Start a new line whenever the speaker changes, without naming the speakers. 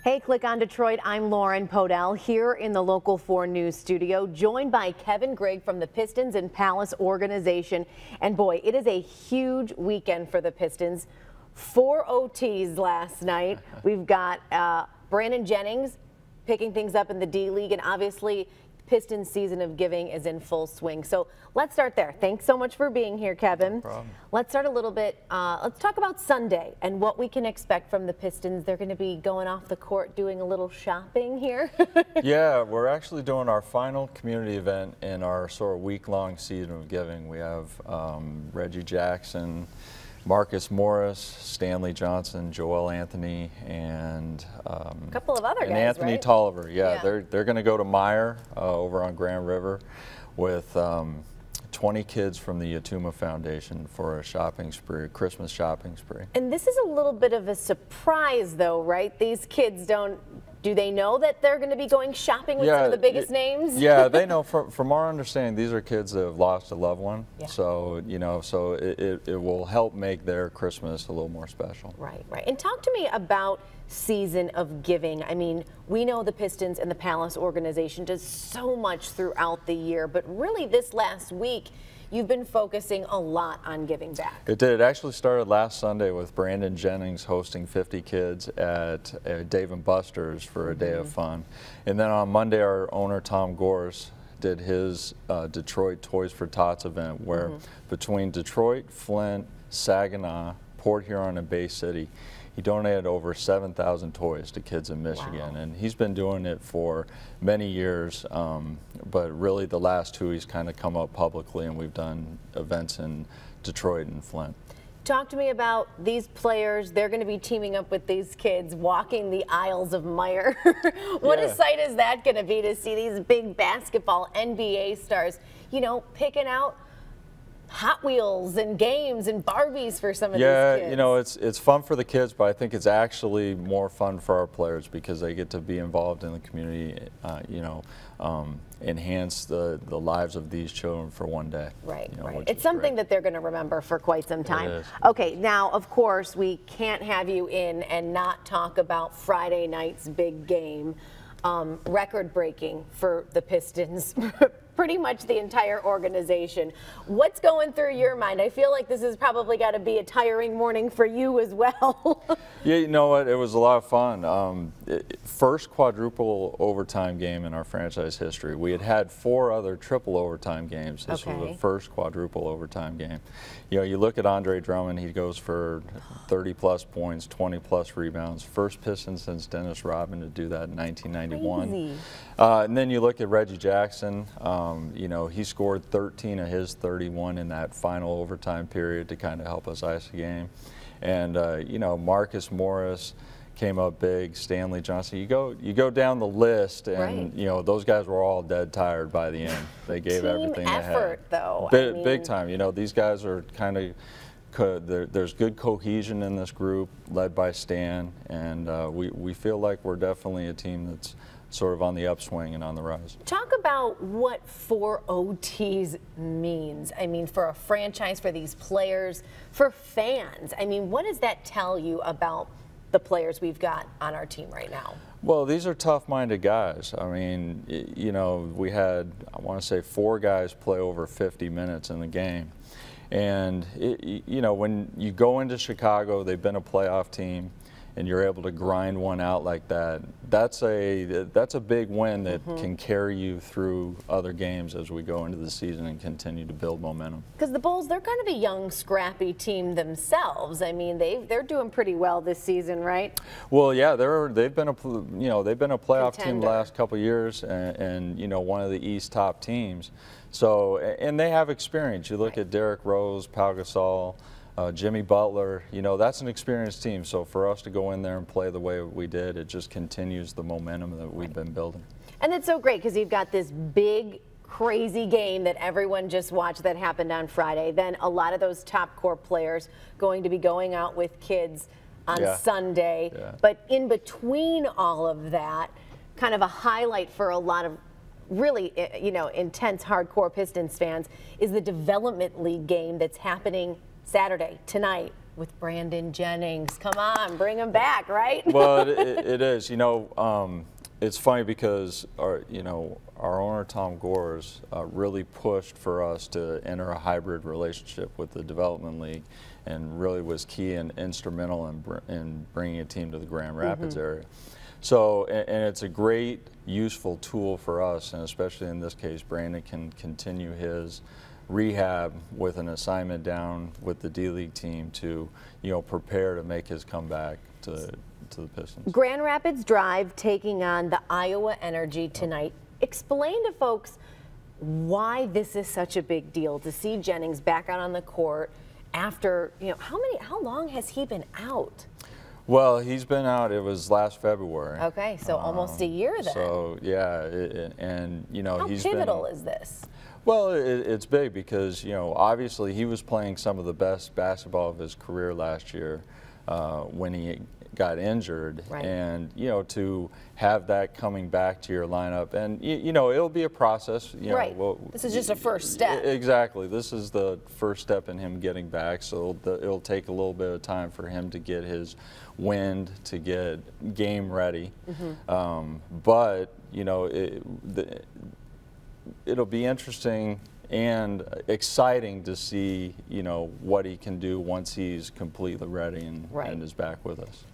Hey, Click on Detroit. I'm Lauren Podell here in the Local 4 News studio, joined by Kevin Grigg from the Pistons and Palace organization. And boy, it is a huge weekend for the Pistons. 4 OTs last night. We've got Brandon Jennings picking things up in the D League, and obviously Pistons season of giving is in full swing. So let's start there. Thanks so much for being here, Kevin.
No problem. Let's
start a little bit, let's talk about Sunday and what we can expect from the Pistons. They're going to be going off the court doing a little shopping here.
Yeah, we're actually doing our final community event in our sort of week-long season of giving. We have Reggie Jackson, Marcus Morris, Stanley Johnson, Joel Anthony, and
a couple of other guys,
Anthony
right?
Tolliver. Yeah. They're going to go to Meyer over on Grand River with 20 kids from the Yatuma Foundation for a shopping spree, a Christmas shopping spree. And
this is a little bit of a surprise, though, right? These kids do they know that they're going to be going shopping with some of the biggest names?
Yeah, they know. From our understanding, these are kids that have lost a loved one. Yeah. So, so it will help make their Christmas a little more special.
Right, right. And talk to me about season of giving. I mean, we know the Pistons and the Palace organization does so much throughout the year, but really this last week, you've been focusing a lot on giving back.
It did. It actually started last Sunday with Brandon Jennings hosting 50 kids at Dave & Buster's for a day of fun. And then on Monday, our owner, Tom Gores, did his Detroit Toys for Tots event, where between Detroit, Flint, Saginaw, Port Huron, and Bay City, he donated over 7,000 toys to kids in Michigan. Wow. And he's been doing it for many years, but really the last 2 he's kind of come up publicly, and we've done events in Detroit and Flint.
Talk to me about these players. They're going to be teaming up with these kids, walking the aisles of Meyer. What a sight is that going to be to see these big basketball NBA stars, picking out Hot Wheels and games and Barbies for some of these kids.
Yeah, it's fun for the kids, but I think it's actually more fun for our players because they get to be involved in the community, enhance the lives of these children for one day.
Right, right. It's something that they're going to remember for quite some time.
It is.
Okay, now, of course, we can't have you in and not talk about Friday night's big game. Record-breaking for the Pistons. Pretty much the entire organization. What's going through your mind? I feel like this has probably got to be a tiring morning for you as well.
Yeah, you know what? It was a lot of fun. First quadruple overtime game in our franchise history. We had 4 other triple overtime games. This was the first quadruple overtime game. You look at Andre Drummond, he goes for 30-plus points, 20-plus rebounds. First Piston since Dennis Rodman to do that in 1991.
Crazy.
And then you look at Reggie Jackson. He scored 13 of his 31 in that final overtime period to kind of help us ice the game. And, Marcus Morris came up big, Stanley Johnson. You go down the list, and, those guys were all dead tired by the end. They gave everything they had.
Team effort, though.
Big time. These guys are kind of, there's good cohesion in this group, led by Stan, and we feel like we're definitely a team that's sort of on the upswing and on the rise.
Talk about what 4 OTs means. I mean, for a franchise, for these players, for fans. I mean, what does that tell you about the players we've got on our team right now?
Well, these are tough-minded guys. I mean, we had, I want to say, 4 guys play over 50 minutes in the game. And, when you go into Chicago, they've been a playoff team, and you're able to grind one out like that, that's a big win that can carry you through other games as we go into the season and continue to build momentum.
Because the Bulls, they're kind of a young, scrappy team themselves. I mean, they're doing pretty well this season, right?
Well, yeah, they've been a playoff team the last couple of years, and one of the East top teams. So, and they have experience. You look at Derrick Rose, Pau Gasol, Jimmy Butler, that's an experienced team. So for us to go in there and play the way we did, it just continues the momentum that we've been building.
And it's so great because you've got this big, crazy game that everyone just watched that happened on Friday. Then a lot of those top core players going to be going out with kids on Sunday. Yeah. But in between all of that, kind of a highlight for a lot of really, intense, hardcore Pistons fans is the Development League game that's happening Saturday, tonight, with Brandon Jennings. Come on, bring him back, right?
Well, it is. You know, it's funny because our owner Tom Gores really pushed for us to enter a hybrid relationship with the development league, and really was key and instrumental in bringing a team to the Grand Rapids area. So, and it's a great, useful tool for us, and especially in this case, Brandon can continue his rehab with an assignment down with the D-League team to, prepare to make his comeback to the Pistons.
Grand Rapids Drive taking on the Iowa Energy tonight. Explain to folks why this is such a big deal to see Jennings back out on the court after, how long has he been out?
Well, he's been out, it was last February.
Okay, so almost a year then.
So, yeah,
How pivotal is this?
Well, it's big because, obviously he was playing some of the best basketball of his career last year when he got injured.
Right.
And, to have that coming back to your lineup, and, it'll be a process.
Right. This is just a first step.
Exactly. This is the first step in him getting back, so it'll take a little bit of time for him to get his wind, to get game ready. But, it'll be interesting and exciting to see, what he can do once he's completely ready and is back with us.